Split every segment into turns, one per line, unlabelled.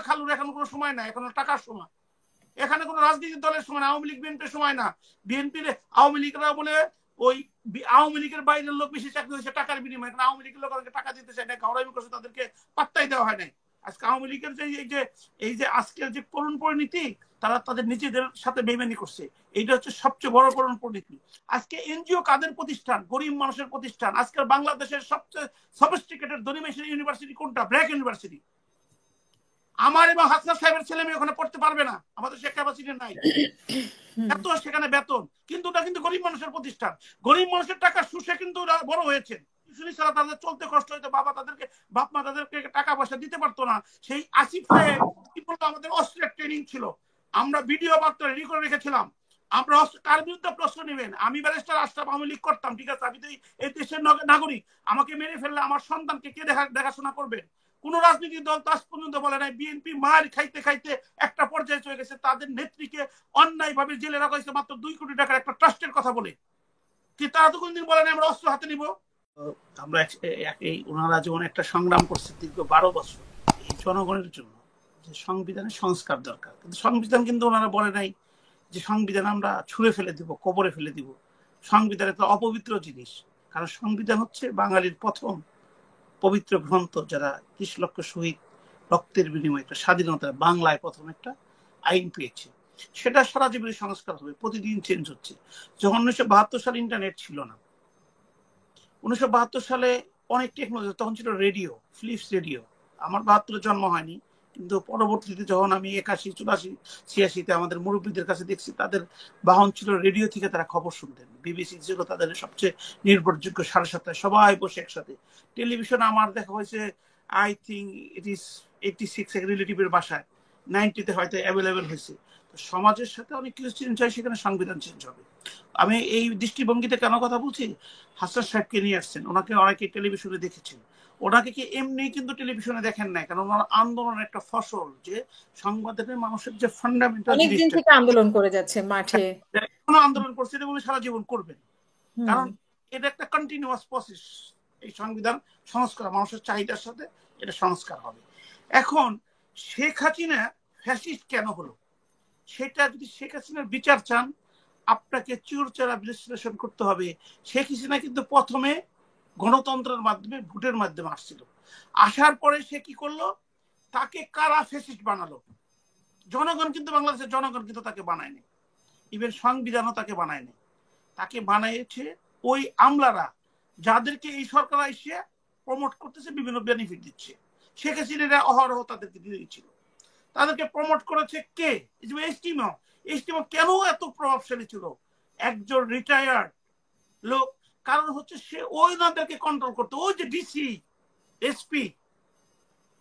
খালুর এখন কোনো সময় না, এখন টাকার সময়। এখানে কোনো রাজনৈতিক দলের সময় না, আওয়ামী লীগ বিএনপির সময় না। বিএনপির আওয়ামী লীগরা বলে ওই আওয়ামী লীগের বাইরের লোক বেশি চাকরি হয়েছে টাকার বিনিময়ে। এখন আওয়ামী লীগের লোক টাকা দিতে চায় না, ঘাওড়ামি করছে, তাদেরকে পাত্তাই দেওয়া হয় নাই। আজকে আওয়ামী লীগের যে এই যে আজকের যে করুণ পরিণতি, তারা তাদের নিজেদের সাথে বেইমানি করছে। এইটা হচ্ছে সবচেয়ে বড় করুণ পরিণতি। আজকে এনজিও কাদের প্রতিষ্ঠান? গরিব মানুষের প্রতিষ্ঠান। আজকের বাংলাদেশের সবচেয়ে সফিস্টিকেটেড ধনী ইউনিভার্সিটি কোনটা? ব্র্যাক ইউনিভার্সিটি। আমার এবং হাসনাত সাহেবের ছেলে মেয়ে ওখানে পড়তে পারবে না, আমাদের সে ক্যাপাসিটি নাই। এত সেখানে বেতন, কিন্তু ওটা কিন্তু গরিব মানুষের প্রতিষ্ঠান। গরিব মানুষের টাকা সুষে কিন্তু বড় হয়েছে। টিউশনি ছাড়া তাদের চলতে কষ্ট হইতো, বাপ মা তাদেরকে টাকা পয়সা দিতে পারতো না। সেই আসিফ সাহেব কি বলতো, আমাদের অস্ত্রের ট্রেনিং ছিল, আমরা ভিডিও বার্তা রেডি করে রেখেছিলাম, আমরা কার বিরুদ্ধে প্রশ্ন নেবেন। আমি ব্যারিস্টার আশরাফ আওয়ামী লীগ করতাম, ঠিক আছে, আমি তো এই দেশের নাগরিক, আমাকে মেরে ফেললে আমার সন্তানকে কে দেখাশোনা করবে? কোন রাজনৈতিক দল আজ পর্যন্ত বলে নাই। বিএনপি মার খাইতে খাইতে একটা পর্যায়ে চলে গেছে, তাদের নেত্রীকে অন্যায় ভাবে জেলে রাখা হয়েছে মাত্র 2 কোটি টাকার একটা ট্রাস্টের কথা বলে। কি তারা তো কোনদিন বলে নাই আমরা অস্ত্র হাতে নিব? আমরা এই ওনারা যেমন একটা সংগ্রাম করছে দীর্ঘ 12 বছর এই জনগণের জন্য, যে সংবিধানের সংস্কার দরকার, কিন্তু সংবিধান কিন্তু ওনারা বলে নাই যে সংবিধান আমরা ছুঁড়ে ফেলে দিব, কবরে ফেলে দিব। সংবিধান একটা অপবিত্র জিনিস, কারণ সংবিধান হচ্ছে বাঙালির প্রথম পবিত্র গ্রন্থ, যারা 30 লক্ষ শহীদ রক্তের বিনিময়ে একটা স্বাধীনতা বাংলায় প্রথম একটা আইন পেয়েছে। সেটা সারা জীবনের সংস্কার হবে, প্রতিদিন চেঞ্জ হচ্ছে। যখন 1972 সালে ইন্টারনেট ছিল না, 1972 সালে অনেক টেকনোলজি, তখন ছিল রেডিও, ফিলিপস রেডিও। আমার 72-এ জন্ম হয়নি, কিন্তু পরবর্তীতে যখন আমি 81, 84, 86-তে আমাদের মুরব্বীদের কাছে দেখছি, তাদের বাহন ছিল রেডিও, থেকে তারা খবর শুনতেন। বিবিসি ছিল তাদের সবচেয়ে নির্ভরযোগ্য, 7:30 সবাই বসে একসাথে। টেলিভিশন আমার দেখা হয়েছে আই থিঙ্ক ইট ইজ 86 এক রিলেটিভের বাসায়, 90-তে হয়তো অ্যাভেলেবেল হয়েছে। সমাজের সাথে অনেক কিছু চেঞ্জ হয়, সেখানে সংবিধান চেঞ্জ হবে। আমি এই দৃষ্টিভঙ্গিতে কেন কথা বলছি, হাসান সাহেবকে নিয়ে আসছেন, ওনাকে অনেকে টেলিভিশনে দেখেছেন। ওনাকে কি এমনি কিন্তু টেলিভিশনে দেখেন নাই, কারণ ওনার আন্দোলনের একটা ফসল, যে সংবাদের মানুষের যে ফান্ডামেন্টাল
অনেকদিন থেকে আন্দোলন করে যাচ্ছে মাঠে,
কোনো আন্দোলন করছে এবং সারা জীবন করবেন, কারণ এটা একটা কন্টিনিউয়াস প্রসেস। এই সংবিধান সংস্কার মানুষের চাহিদার সাথে এটা সংস্কার হবে। এখন শেখ হাসিনা ফ্যাসিস্ট কেন হলো, সেটা যদি শেখ হাসিনার বিচার চান, আপনাকে চুরচারা বিশ্লেষণ করতে হবে। শেখ হাসিনা কিন্তু প্রথমে গণতন্ত্রের মাধ্যমে, ভোটের মাধ্যমে আসছিল। আসার পরে সে কি করলো, তাকে কারা ফ্যাসিস্ট বানালো? জনগণ কিন্তু, বাংলাদেশের জনগণ কিন্তু তাকে বানায়নি, ইভেন সংবিধানও তাকে বানায়নি। তাকে বানাইছে ওই আমলারা, যাদেরকে এই সরকার এসে প্রমোট করতেছে, বিভিন্ন বেনিফিট দিচ্ছে। শেখ হাসিনা অহরহ তাদেরকে দিয়ে দিচ্ছিল। তাদেরকে প্রমোট করেছে কে? ইজতেমা কেন এত প্রভাবশালী ছিল? একজন রিটায়ার্ড লোক, কারণ হচ্ছে সে ওনাদেরকে কন্ট্রোল করতো। ওই যে ডিসি, এসপি,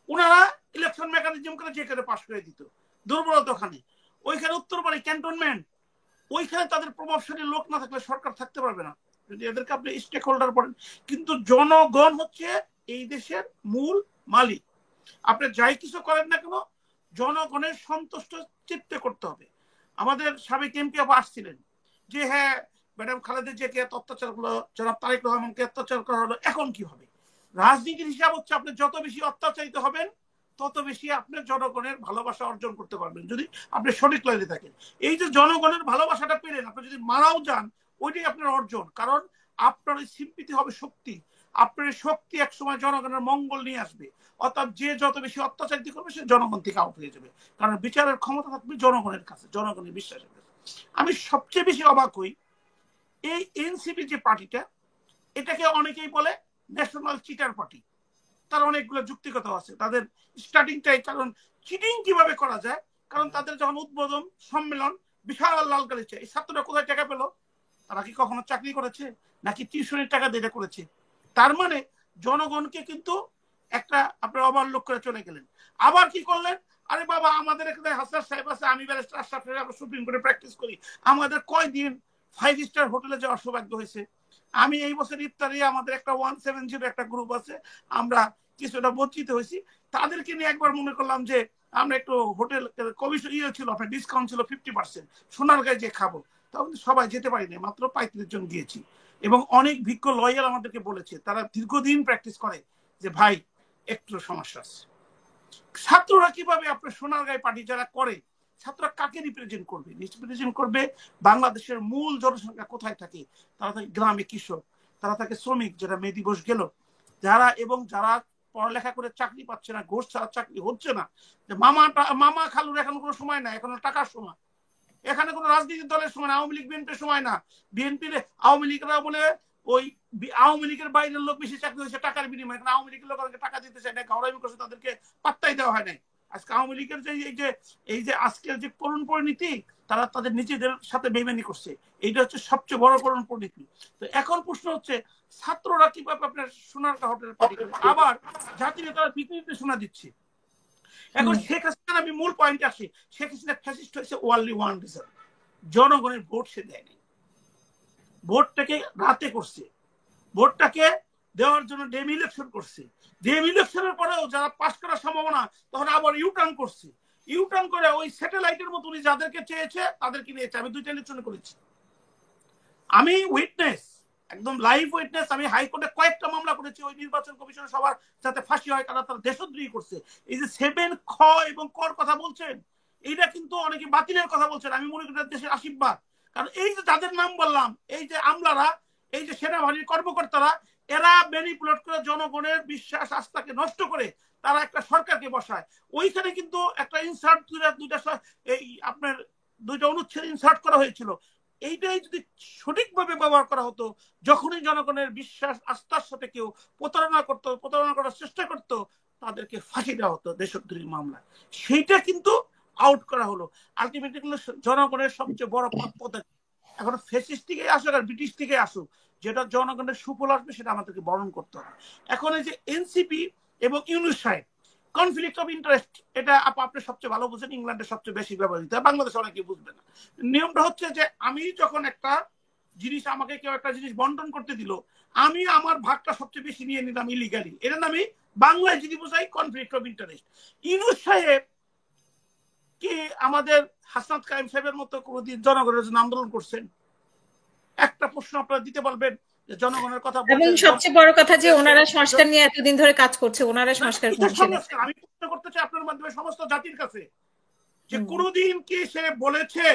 ওনারা ইলেকশন মেকানিজম করে যে করে পাশ করে দিত। দুর্বলতা ওখানে, ওইখানে উত্তরপাড়ি ক্যান্টনমেন্ট, ওইখানে তাদের প্রভাবশালী লোক না থাকলে সরকার থাকতে পারবে না, যদি এদেরকে আপনি স্টেক হোল্ডার বলেন। কিন্তু জনগণ হচ্ছে এই দেশের মূল মালিক। আপনি যাই কিছু করেন না কেন, জনগণের সন্তুষ্ট চিত্তে করতে হবে। আমাদের সাবেক এমপি আসছিলেন যে হ্যাঁ ম্যাডাম খালেদা জিয়াকে অত্যাচার হলো, জনাব তারেক রহমানকে অত্যাচার করা হলো, এখন কি হবে? রাজনীতির হিসাব হচ্ছে আপনি যত বেশি অত্যাচারিত হবেন, তত বেশি আপনার জনগণের ভালোবাসা অর্জন করতে পারবেন, যদি আপনি সঠিক লাইনে থাকেন। এই যে জনগণের ভালোবাসাটা পেলেন, আপনি যদি মারাও যান, ওইটাই আপনার অর্জন। কারণ আপনার ওই সিম্পিতি হবে শক্তি, আপনার শক্তি একসময় জনগণের মঙ্গল নিয়ে আসবে। অর্থাৎ যে যত বেশি অত্যাচারিত করবে, সে জনগণ থেকে আউট হয়ে যাবে, কারণ বিচারের ক্ষমতা থাকবে জনগণের কাছে, জনগণের বিশ্বাসের কাছে। আমি সবচেয়ে বেশি অবাক হই, এই এনসিপি যে পার্টিটা, এটাকে অনেকেই বলে ন্যাশনাল চিটার পার্টি। তার অনেকগুলো যুক্তিকতা আছে তাদের স্টার্টিংটাই। কারণ চিটিং কিভাবে করা যায়, কারণ তাদের যখন উদ্বোধন সম্মেলন, বিশাল লাল গালিচা, এই ছাত্ররা কোথায় টাকা পেলো? তারা কি কখনো চাকরি করেছে, নাকি টিউশনের টাকা দিয়ে করেছে? তার মানে জনগণকে কিন্তু একটা আপনার অবহেলা করে চলে গেলেন। আবার কি করলেন, আরে বাবা আমাদের এখানে হাসান সাহেব আছে, আমি ব্যারিস্টার আশরাফ সাহেব, আমরা সুপ্রিম কোর্টে প্র্যাকটিস করি, আমাদের কয়দিন 5 স্টার হোটেলে যাওয়ার সৌভাগ্য হয়েছে। আমি এই বছর ইফতারে আমাদের একটা 170 একটা গ্রুপ আছে, আমরা কিছুটা বঞ্চিত হয়েছি। তাদেরকে নিয়ে একবার মনে করলাম যে আমরা একটু হোটেল কমিশন ছিল, আপনার ডিসকাউন্ট ছিল 50%, সোনারগাঁয়ে যে খাবো। তখন সবাই যেতে পারিনি, মাত্র 35 জন গিয়েছি। এবং অনেক বিজ্ঞ লয়ার আমাদেরকে বলেছে, তারা দীর্ঘদিন প্র্যাকটিস করে, যে ভাই একটু সমস্যা আছে, ছাত্ররা কিভাবে আপনার সোনারগাঁয়ে পার্টি যারা করে, ছাত্ররা কাকে রিপ্রেজেন্ট করবে? রিপ্রেজেন্ট করবে বাংলাদেশের মূল জনসংখ্যা কোথায় থাকে। তারা থাকে গ্রামে কৃষক, তারা থাকে শ্রমিক, যারা মে দিবস গেল, যারা এবং যারা পড়ালেখা করে চাকরি পাচ্ছে না, ঘোষ ছাড়া চাকরি হচ্ছে না। যে মামা খালুর এখন কোনো সময় না, এখন টাকার সময়। এখানে কোনো রাজনৈতিক দলের সময় না, আওয়ামী লীগ বিএনপির সময় না। বিএনপির আওয়ামী লীগরা বলে ওই আওয়ামী লীগের বাইরের লোক বেশি চাকরি হয়েছে টাকার বিনিময়ে। এখন আওয়ামী লীগের লোক টাকা দিতে চায় না, ঘরামি করছে, তাদেরকে পাত্তাই দেওয়া হয় নাই। আজকে আওয়ামী লীগের যে এই যে আজকের যে করুণ পরিণতি, তারা তাদের নিজেদের সাথে বেইমানি করছে, এইটা হচ্ছে সবচেয়ে বড় করুণ পরিণতি। তো এখন প্রশ্ন হচ্ছে ছাত্ররা কিভাবে আপনার সোনারগাঁ হোটেল পার্টি করবে, আবার জাতীয় নেতারা বিকৃতি শোনা দিচ্ছে। এখন শেখ হাসিনা, আমি মূল পয়েন্টে আসি, শেখ হাসিনা ফ্যাসিস্ট হয়েছে ওনলি ওয়ান রিজন, জনগণের ভোট সে দেয়নি। ভোটটাকে রাতে করছে, ভোটটাকে দেওয়ার জন্য ডেম ইলেকশন করছে। ডেম ইলেকশনের পরেও যারা পাস করার সম্ভাবনা, তখন আবার ইউটার্ন করছে। ইউটার্ন করে ওই স্যাটেলাইটের মতো উনি যাদেরকে চেয়েছে তাদেরকে নিয়েছে। আমি 2টা ইলেকশন করেছি, আমি উইটনেস, একদম লাইভ উইটনেস। আমি হাইকোর্টে কয়েকটা মামলা করেছি ওই নির্বাচন কমিশন সবার যাতে ফাঁসি হয়, কারণ তারা দেশদ্রোহী করছে। এই যে 7 খ এবং কর কথা বলছেন, এইটা কিন্তু অনেকে বাতিলের কথা বলছেন। আমি মনে করি দেশের আশীর্বাদ, কারণ এই যে যাদের নাম বললাম, এই যে আমলারা, এই যে সেনাবাহিনীর কর্মকর্তারা, এরা ম্যানিপুলেট করে জনগণের বিশ্বাস আস্থাকে নষ্ট করে তারা একটা সরকারকে বসায়। ওইখানে কিন্তু একটা ইনসার্ট, এই আপনার 2টা অনুচ্ছেদ ইনসার্ট করা হয়েছিল। এইটাই যদি সঠিকভাবে ব্যবহার করা হতো, যখনই জনগণের বিশ্বাস আস্থার সাথে কেউ প্রতারণা করার চেষ্টা করতো, তাদেরকে ফাঁসি দেওয়া হতো দেশদ্রোহী মামলা। সেইটা কিন্তু আউট করা হলো। আলটিমেটলি জনগণের সবচেয়ে বড় পদ এখন ফ্যাসিস্ট থেকে আসুক আর ব্রিটিশ থেকে আসুক, যেটা জনগণের সুফল আসবে সেটা আমাদেরকে বরণ করতে হবে। এখন এই যে এনসিপি এবং ইউনূস সাহেব, কনফ্লিক্ট অফ ইন্টারেস্ট, এটা আপনি সবচেয়ে ভালো বুঝেন, ইংল্যান্ডে সবচেয়ে বেশি ব্যবহৃত, বাংলাদেশে অনেকে বুঝবে না। নিয়মটা হচ্ছে যে আমি যখন একটা জিনিস, আমাকে কেউ একটা জিনিস বন্টন করতে দিল, আমি আমার ভাগটা সবচেয়ে বেশি নিয়ে নিলাম ইলিগালি, এটা আমি বাংলায় যদি বোঝাই কনফ্লিক্ট অফ ইন্টারেস্ট। ইউনূস সাহেব কি আমাদের হাসনাত কায়েম সাহেবের মতো কোনদিন জনগণের জন্য আন্দোলন করছেন? একটা প্রশ্ন আপনারা দিতে পারবেন যে জনগণের কথা বলছেন।
এবং সবচেয়ে বড় কথা যে ওনারা সংস্কার নিয়ে এতদিন ধরে কাজ করছে, ওনারা সংস্কার
আমি প্রশ্ন করতে চাই আপনার মাধ্যমে সমস্ত জাতির কাছে, যে কোনদিন কি সে বলেছে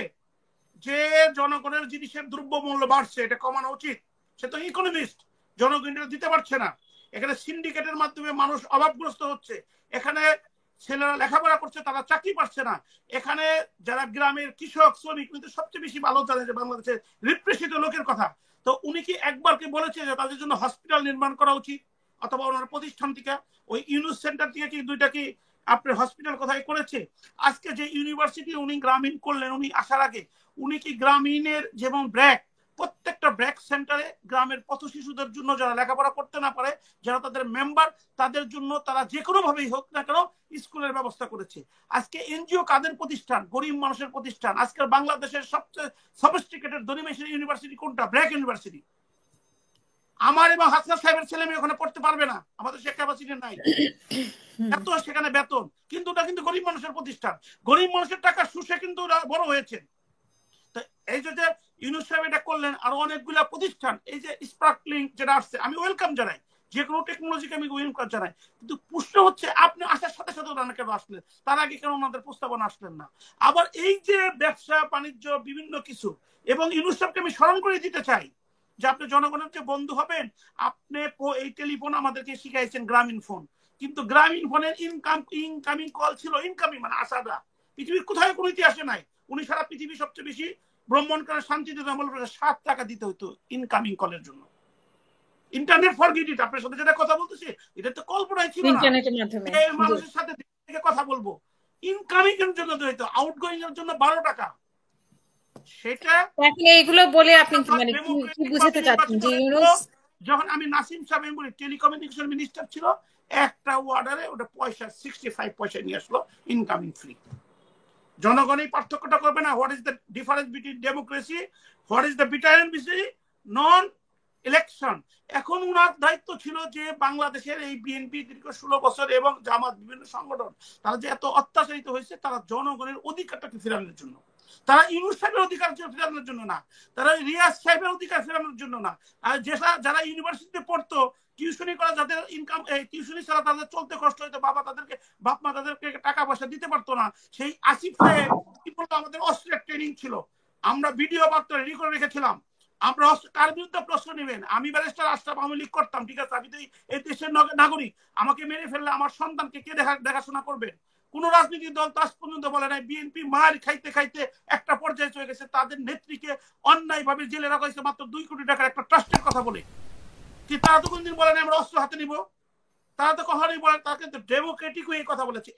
যে জনগণের জিনিসের দ্রব্যমূল্য বাড়ছে, এটা কমানো উচিত? সে তো ইকোনমিস্ট, জনগণের দিতে পারছে না। এখানে সিন্ডিকেটের মাধ্যমে মানুষ অভাবগ্রস্ত হচ্ছে, এখানে ছেলেরা লেখাপড়া করছে, তারা চাকরি পাচ্ছে না, এখানে যারা গ্রামের কৃষক শ্রমিক কিন্তু সবচেয়ে বেশি ভালো জানে যে বাংলাদেশের রিপ্রেসিত লোকের কথা। তো উনি কি একবার কি বলেছে যে তাদের জন্য হসপিটাল নির্মাণ করা উচিত, অথবা ওনার প্রতিষ্ঠান থেকে ওই ইউনুস সেন্টার থেকে কি 2টা কি আপনার হসপিটাল কোথায় করেছে? আজকে যে ইউনিভার্সিটি উনি গ্রামীণ করলেন, উনি আসার আগে উনি কি গ্রামীণের যেমন ব্র্যাক, প্রত্যেকটা ব্র্যাক সেন্টারে গ্রামের পথ শিশুদের জন্য যারা লেখাপড়া করতে না পারে, যারা তাদের মেম্বার, তাদের জন্য তারা যে কোনো ভাবেই হোক না কেন স্কুলের ব্যবস্থা করেছে। আজকে এনজিও কাদের প্রতিষ্ঠান? গরিব মানুষের প্রতিষ্ঠান। আজকের বাংলাদেশের সবচেয়ে সফিস্টিকেটেড ধনী মানুষের ইউনিভার্সিটি কোনটা? ব্র্যাক ইউনিভার্সিটি। আমার এবং হাসনাত সাহেবের ছেলে মেয়ে ওখানে পড়তে পারবে না, আমাদের সে ক্যাপাসিটি নাই, এত সেখানে বেতন, কিন্তু ওটা কিন্তু গরিব মানুষের প্রতিষ্ঠান, গরিব মানুষের টাকা শুষে কিন্তু বড় হয়েছে। তো এই যে ইউনূস সাহেব এটা করলেন, আরো অনেকগুলা প্রতিষ্ঠান, এই যে স্পার্কলিং যেটা আসছে, আমি ওয়েলকাম জানাই, যে কোনো টেকনোলজিকে আমি ওয়েলকাম জানাই, কিন্তু প্রশ্ন হচ্ছে আপনি আসার সাথে সাথে ওরা কেন আসলেন? তার আগে কেন ওনাদের প্রস্তাবনা আসলেন না? আবার এই যে ব্যবসা বাণিজ্য বিভিন্ন কিছু, এবং ইউনূস সাহেবকে আমি স্মরণ করে দিতে চাই যে আপনি জনগণের যে বন্ধু হবেন, আপনি এই টেলিফোন আমাদেরকে শিখাইছেন গ্রামীণ ফোন, কিন্তু গ্রামীণ ফোনের ইনকামিং কল ছিল ইনকামিং মানে আসাদা, পৃথিবীর কোথায় কোনো ইতিহাসে নাই। উনি সারা পৃথিবী সবচেয়ে বেশি ভ্রমণ করে শান্তিতে 7 টাকা দিতে হতো ইনকামিং কলের জন্য। ইন্টারনেট ফরগেট ইট, আপনার সাথে যেটা কথা বলতেছি এটা তো কল্পনাই ছিল না,
ইন্টারনেটের মাধ্যমে
মানুষের সাথে কথা বলবো। ইনকামিং এর জন্য হইতো, আউটগোয়িং এর জন্য 12 টাকা। সেটা
এগুলো বলে আপনি মানে কি বুঝাতে চাচ্ছেন যে ইউনূস,
যখন আমি নাসিম সাহেব বলি টেলিকমিউনিকেশন মিনিস্টার ছিল, একটা ওয়ার্ডারে ওটা পয়সা 65 পয়সা নিয়ে আসলো ইনকামিং ফ্রি। জনগণ এই পার্থক্যটা করবে না। What is the difference between democracy, what is the difference between non election. এখন উনার দায়িত্ব ছিল যে বাংলাদেশের এই বিএনপি দীর্ঘ 16 বছর এবং জামাত বিভিন্ন সংগঠন, তারা যে এত অত্যাচারিত হয়েছে, তারা জনগণের অধিকারটাকে ফেরানোর জন্য তারা ইউনূস সাহেবের অধিকার ফেরানোর জন্য না, তারা রিয়াজ সাহেবের অধিকার ফেরানোর জন্য না। আর যারা ইউনিভার্সিটিতে পড়তো, টিউশনি করা, যাদের ইনকাম, টিউশনি ছাড়া তাদের চলতে কষ্ট হইতো, বাপ মা তাদেরকে টাকা পয়সা দিতে পারতো না, সেই আসিফ সাহেব কি বলতো, আমাদের অস্ত্রের ট্রেনিং ছিল, আমরা ভিডিও বার্তা রেডি করে রেখেছিলাম, আমরা কার বিরুদ্ধে প্রশ্ন নেবেন। আমি ব্যারিস্টার আশরাফ আওয়ামী লীগ করতাম, ঠিক আছে, আমি তো এই দেশের নাগরিক, আমাকে মেরে ফেললে আমার সন্তানকে কে দেখাশোনা করবে? কোন রাজনৈতিক দল তো আজ পর্যন্ত বলে নাই। বিএনপি মার খাইতে খাইতে একটা পর্যায়ে চলে গেছে, তাদের নেত্রীকে অন্যায়ভাবে জেলে রাখা হয়েছে মাত্র 2 কোটি টাকার একটা ট্রাস্টের কথা বলে। কি তারা তো কোনদিন বলে নাই আমরা অস্ত্র হাতে নিব? তারা তো কখনোই বলে, তারা কিন্তু ডেমোক্রেটিক হয়ে কথা বলেছে।